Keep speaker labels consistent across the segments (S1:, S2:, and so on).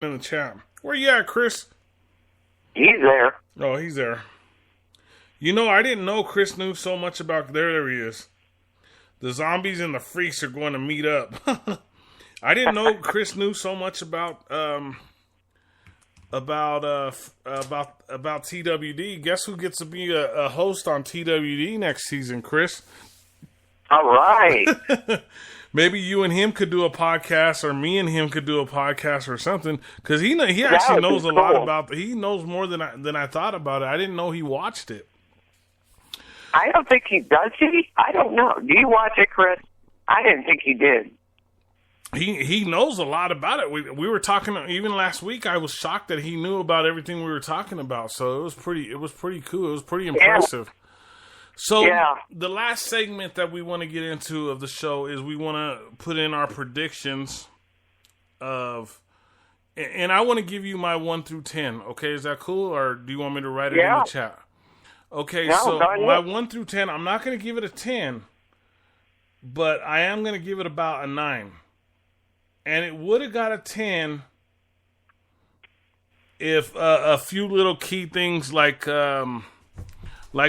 S1: in the chat. Where you at, Chris?
S2: He's there.
S1: Oh, he's there. You know, I didn't know Chris knew so much about... There he is. The zombies and the freaks are going to meet up. I didn't know Chris knew so much about TWD. Guess who gets to be a host on TWD next season, Chris?
S2: All right.
S1: Maybe you and him could do a podcast, or me and him could do a podcast or something. Because he actually knows a lot about. He knows more than I thought about it. I didn't know he watched it.
S2: I don't think he does. I don't know. Do you watch it, Chris? I didn't think he did.
S1: He knows a lot about it. We were talking even last week. I was shocked that he knew about everything we were talking about. So it was pretty cool. It was pretty impressive. Yeah. So the last segment that we want to get into of the show is we want to put in our predictions of, and I want to give you my 1 through 10. Okay, is that cool, or do you want me to write it in the chat? Okay, so my 1 through 10, I'm not going to give it a 10, but I am going to give it about a 9. And it would have got a 10 if a few little key things like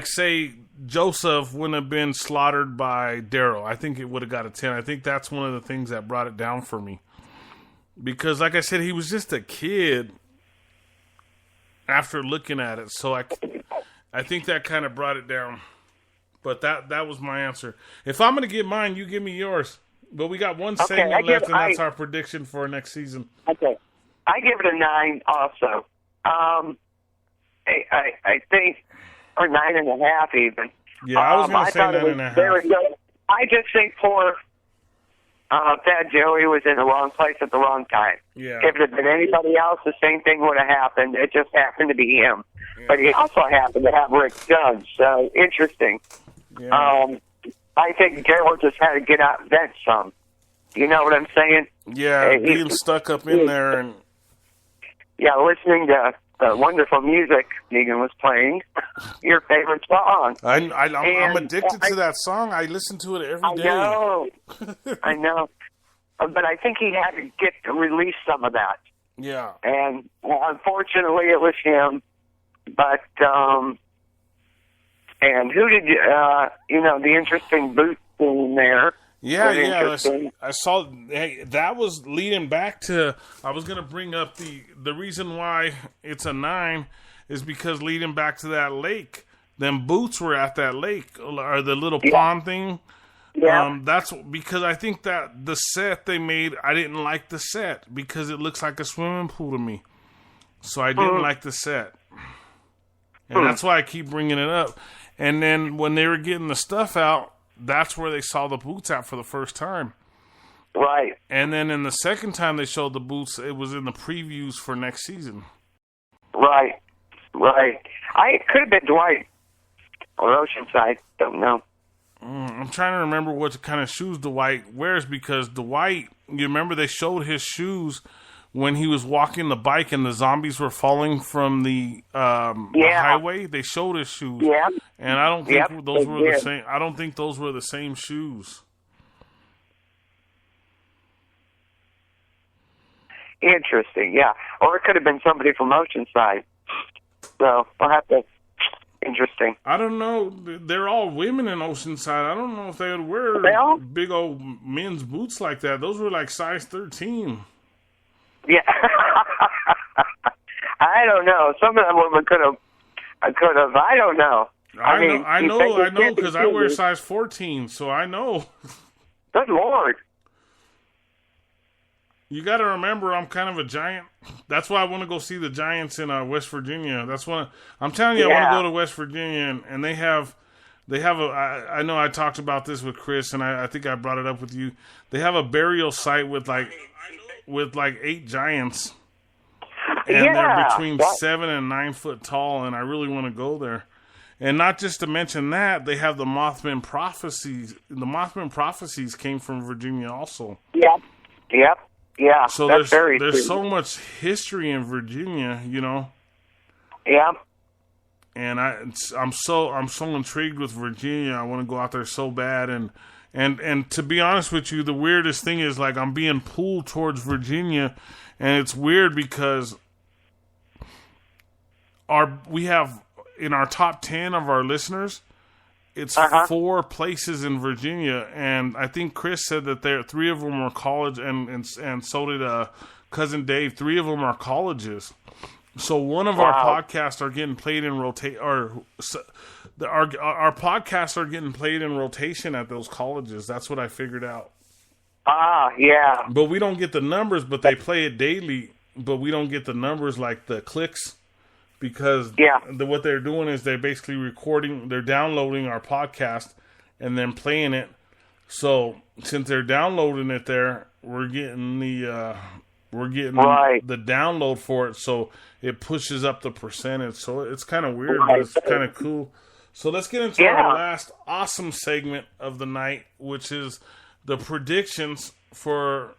S1: say Joseph wouldn't have been slaughtered by Daryl. I think it would have got a 10. I think that's one of the things that brought it down for me. Because like I said, he was just a kid after looking at it. So I think that kind of brought it down. But that was my answer. If I'm going to give mine, you give me yours. But we got one segment left, and that's our prediction for next season.
S2: Okay. I give it a 9 also. I think, or 9.5 even.
S1: Yeah, I was going to say 9.5.
S2: Very good. I just think poor Fat Joey was in the wrong place at the wrong time.
S1: Yeah.
S2: If it had been anybody else, the same thing would have happened. It just happened to be him. Yeah. But he also happened to have Rick Dunn, so interesting.
S1: Yeah.
S2: I think Daryl just had to get out and vent some. You know what I'm saying?
S1: Yeah, being stuck up in there. And
S2: yeah, listening to the wonderful music Negan was playing. Your favorite song.
S1: I'm addicted to that song. I listen to it every day.
S2: I know. But I think he had to get to release some of that.
S1: Yeah.
S2: And unfortunately, it was him. But, and who did the interesting boot scene there.
S1: Yeah. I saw. Hey, that was leading back to. I was going to bring up the reason why it's a 9 is because leading back to that lake. Them boots were at that lake, or the little pond thing.
S2: Yeah.
S1: That's because I think that the set they made, I didn't like the set because it looks like a swimming pool to me. So I didn't like the set, and that's why I keep bringing it up. And then when they were getting the stuff out, that's where they saw the boots at for the first time.
S2: Right.
S1: And then in the second time they showed the boots, it was in the previews for next season.
S2: Right. It could have been Dwight or Oceanside. Don't know.
S1: I'm trying to remember what kind of shoes Dwight wears, because Dwight, you remember they showed his shoes when he was walking the bike and the zombies were falling from the highway. They showed his shoes.
S2: Yeah.
S1: And I don't think those were the same. I don't think those were the same shoes.
S2: Interesting, yeah. Or it could have been somebody from Oceanside. So we'll have to. Interesting.
S1: I don't know. They're all women in Oceanside. I don't know if they would wear big old men's boots like that. Those were like size 13.
S2: Yeah. I don't know. Some of them women could have. I don't know.
S1: I know, because I wear size 14, so I know.
S2: Good Lord.
S1: You got to remember, I'm kind of a giant. That's why I want to go see the Giants in West Virginia. That's what I'm telling you. I want to go to West Virginia, and they have I know I talked about this with Chris, and I think I brought it up with you. They have a burial site with like 8 giants, and they're between 7 and 9 foot tall, and I really want to go there. And not just to mention that, they have the Mothman prophecies. The Mothman prophecies came from Virginia also.
S2: Yep. Yeah,
S1: so there's so much history in Virginia, you know.
S2: Yeah.
S1: And I'm so intrigued with Virginia. I want to go out there so bad, and to be honest with you, the weirdest thing is like I'm being pulled towards Virginia, And it's weird because we have in our top 10 of our listeners, it's 4 places in Virginia, and I think Chris said that 3 of them were college, and so did cousin Dave. 3 of them are colleges. So one of our podcasts are getting played in rotation, or our podcasts are getting played in rotation at those colleges. That's what I figured out.
S2: Yeah.
S1: But we don't get the numbers, but they play it daily. But we don't get the numbers like the clicks. Because what they're doing is they're basically they're downloading our podcast and then playing it. So since they're downloading it there, we're getting the download for it. So it pushes up the percentage. So it's kind of weird, but it's kind of cool. So let's get into our last awesome segment of the night, which is the predictions for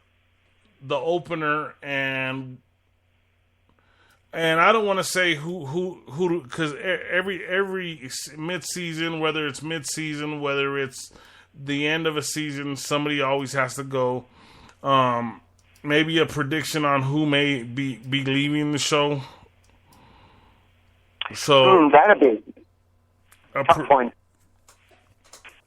S1: the opener and I don't want to say who, because every mid-season, whether it's mid-season, whether it's the end of a season, somebody always has to go. Maybe a prediction on who may be leaving the show. So
S2: that'd be a tough one.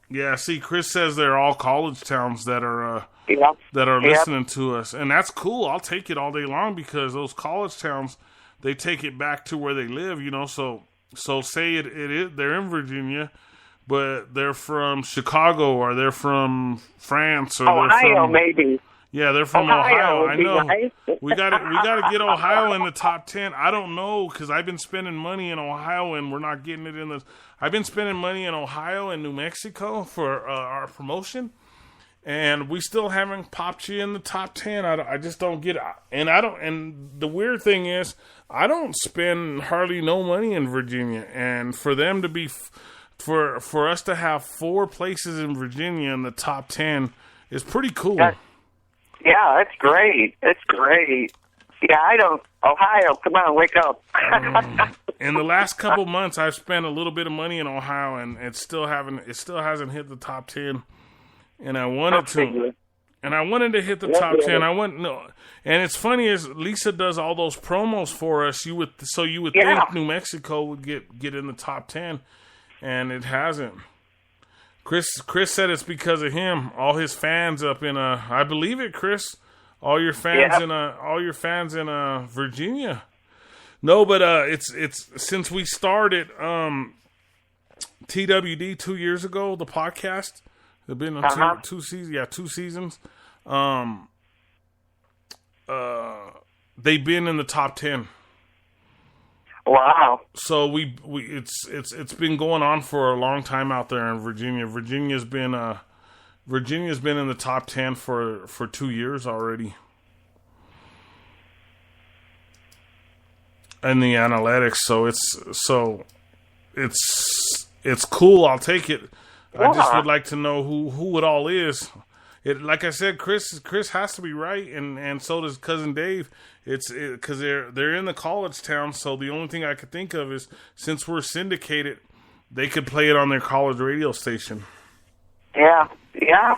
S1: Yeah, see, Chris says they're all college towns that are listening to us, and that's cool. I'll take it all day long because those college towns, they take it back to where they live, So say it is they're in Virginia, but they're from Chicago or they're from France or
S2: Ohio,
S1: they're from,
S2: maybe.
S1: Yeah, they're from Ohio. I know.
S2: Nice.
S1: We got to get Ohio in the top 10. I don't know because I've been spending money in Ohio and we're not getting it in the. I've been spending money in Ohio and New Mexico for our promotion. And we still haven't popped you in the top 10. I just don't get it. And and the weird thing is, I don't spend hardly no money in Virginia. And for them to be, for us to have 4 places in Virginia in the top 10 is pretty cool.
S2: That's great. It's great. Yeah, Ohio, come on, wake up.
S1: In the last couple months, I've spent a little bit of money in Ohio, and it still hasn't hit the top 10. And I wanted to, to hit the top 10. And it's funny is Lisa does all those promos for us. You would think New Mexico would get in the top 10, and it hasn't. Chris said it's because of him. All his fans up in I believe it, Chris. All your fans in Virginia. No, but it's since we started TWD 2 years ago, the podcast. They've been on 2 seasons. 2 seasons. They've been in the top 10.
S2: Wow.
S1: So it's been going on for a long time out there in Virginia. Virginia's been in the top 10 for 2 years already. And the analytics, so it's cool. I'll take it. I just would like to know who it all is. Like I said, Chris has to be right, and so does cousin Dave. It's because they're in the college town. So the only thing I could think of is since we're syndicated, they could play it on their college radio station.
S2: Yeah.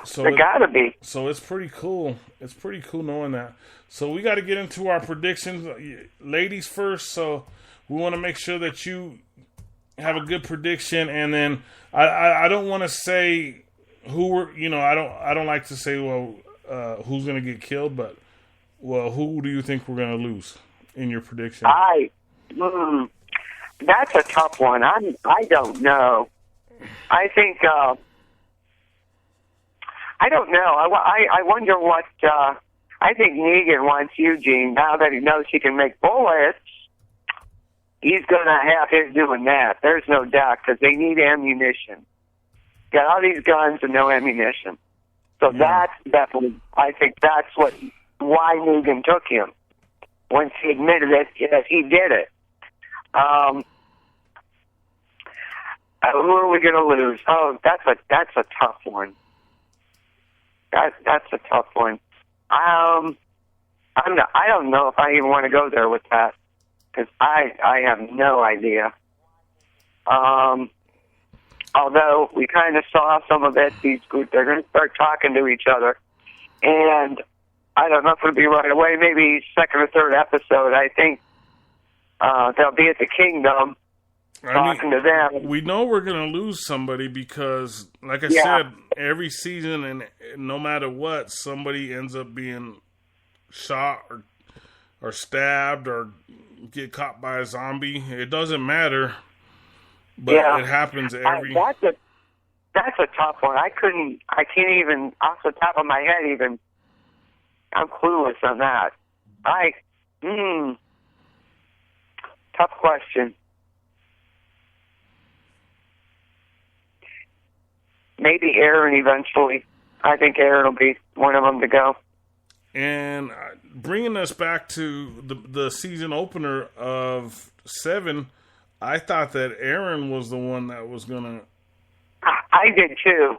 S2: So they gotta be.
S1: So it's pretty cool. It's pretty cool knowing that. So we got to get into our predictions, ladies first. So we want to make sure that you have a good prediction, and then I don't want to say who we're, I don't like to say who's going to get killed, but who do you think we're going to lose in your prediction?
S2: That's a tough one. I don't know. I think I don't know. I wonder what I think Negan wants Eugene now that he knows he can make bullets. He's going to have his doing that. There's no doubt, because they need ammunition. Got all these guns and no ammunition. So that's definitely, I think that's why Negan took him. Once he admitted that he did it. Who are we going to lose? Oh, that's a tough one. That's a tough one. I don't know if I even want to go there with that. Because I have no idea. Although we kind of saw some of it, they're going to start talking to each other. And I don't know if it'll be right away. Maybe second or third episode. I think they'll be at the Kingdom talking to them.
S1: We know we're going to lose somebody because, like I said, every season and no matter what, somebody ends up being shot or stabbed or get caught by a zombie. It doesn't matter, but it happens every...
S2: That's a tough one. I can't even, off the top of my head even, I'm clueless on that. Tough question. Maybe Aaron eventually. I think Aaron will be one of them to go.
S1: And bringing us back to the season opener of 7, I thought that Aaron was the one that was going to...
S2: I did too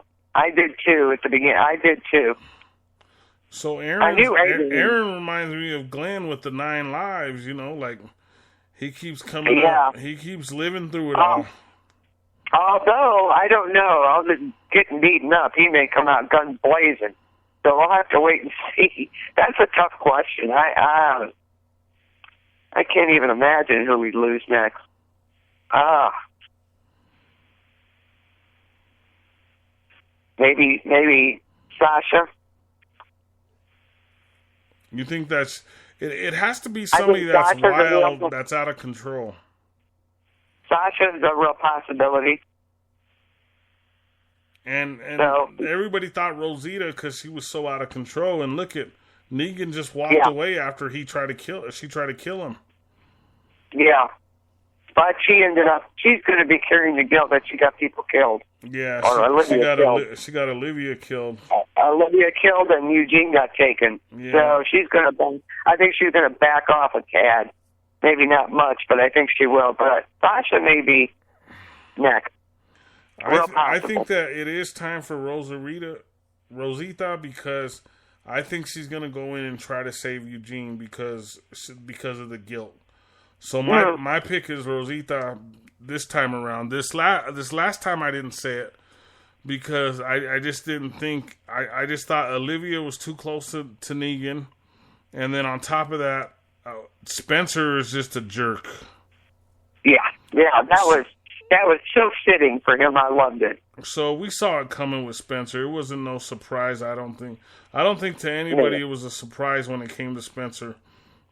S2: at the beginning. I did too.
S1: So Aaron reminds me of Glenn with the 9 lives, like he keeps coming up. He keeps living through it all.
S2: Although, I don't know, other than getting beaten up, he may come out guns blazing. So we'll have to wait and see. That's a tough question. I can't even imagine who we'd lose next. Maybe Sasha.
S1: You think that's... It has to be somebody that's wild, that's out of control.
S2: Sasha's a real possibility.
S1: And everybody thought Rosita because she was so out of control. And look at Negan just walked away after she tried to kill him. Yeah.
S2: But she's going to be carrying the guilt that she got people killed.
S1: Yeah, she got Olivia killed.
S2: Olivia killed and Eugene got taken. Yeah. So I think she's going to back off a tad. Maybe not much, but I think she will. But Sasha may be next.
S1: I think that it is time for Rosita because I think she's going to go in and try to save Eugene because of the guilt. So my pick is Rosita this time around. This last time I didn't say it because I just didn't think... I just thought Olivia was too close to Negan. And then on top of that, Spencer is just a jerk. Yeah,
S2: that was so fitting for him. I loved it.
S1: So we saw it coming with Spencer. It wasn't no surprise, I don't think. I don't think to anybody it was a surprise when it came to Spencer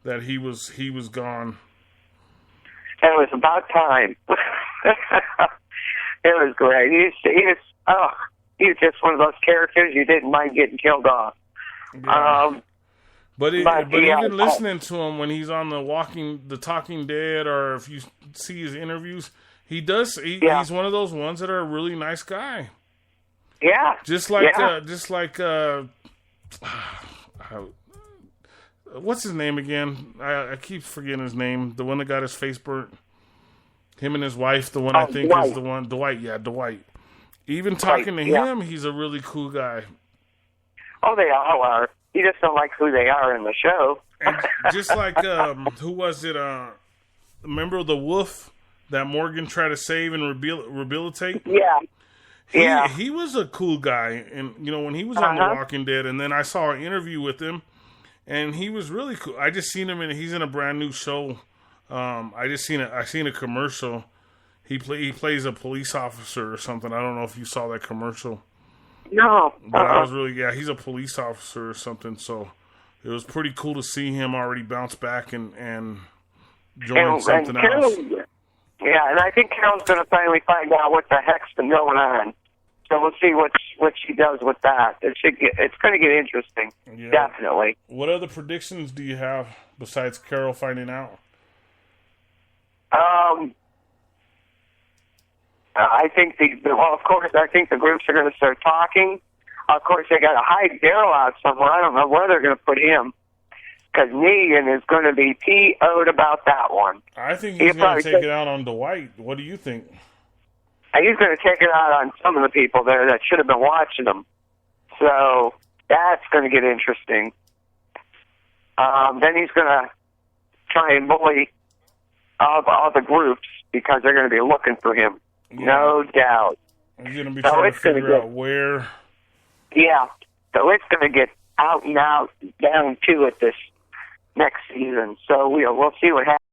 S1: that he was gone.
S2: And it was about time. It was great. He was just one of those characters you didn't mind getting killed off.
S1: Yeah. But even listening to him when he's on the Talking Dead, or if you see his interviews, he's one of those ones that are a really nice guy.
S2: Yeah.
S1: Just like what's his name again? I keep forgetting his name. The one that got his face burnt. Him and his wife, the one I think
S2: Dwight.
S1: is the one. Dwight, yeah, Dwight. Even talking to him, he's a really cool guy.
S2: Oh, they all are. You just don't like who they are in the show.
S1: And just like, who was it? Remember the wolf that Morgan tried to save and rehabilitate?
S2: Yeah.
S1: He was a cool guy. And, when he was on The Walking Dead, and then I saw an interview with him, and he was really cool. I just seen him, he's in a brand new show. I seen a commercial. He plays a police officer or something. I don't know if you saw that commercial.
S2: No.
S1: But I was he's a police officer or something, so it was pretty cool to see him already bounce back and join something else.
S2: Yeah, and I think Carol's going to finally find out what the heck's been going on. So we'll see what she does with that. It's going to get interesting, definitely.
S1: What other predictions do you have besides Carol finding out?
S2: I think of course, I think the groups are going to start talking. Of course, they got to hide Daryl out somewhere. I don't know where they're going to put him because Negan is going to be PO'd about that one.
S1: I think he's going to take it out on Dwight. What do you think?
S2: He's going to take it out on some of the people there that should have been watching him. So that's going to get interesting. Then he's going to try and bully all the groups because they're going to be looking for him. Yeah. No doubt.
S1: He's going to be trying to figure out where.
S2: Yeah. So it's going to get out and out down to it this next season. So we'll see what happens.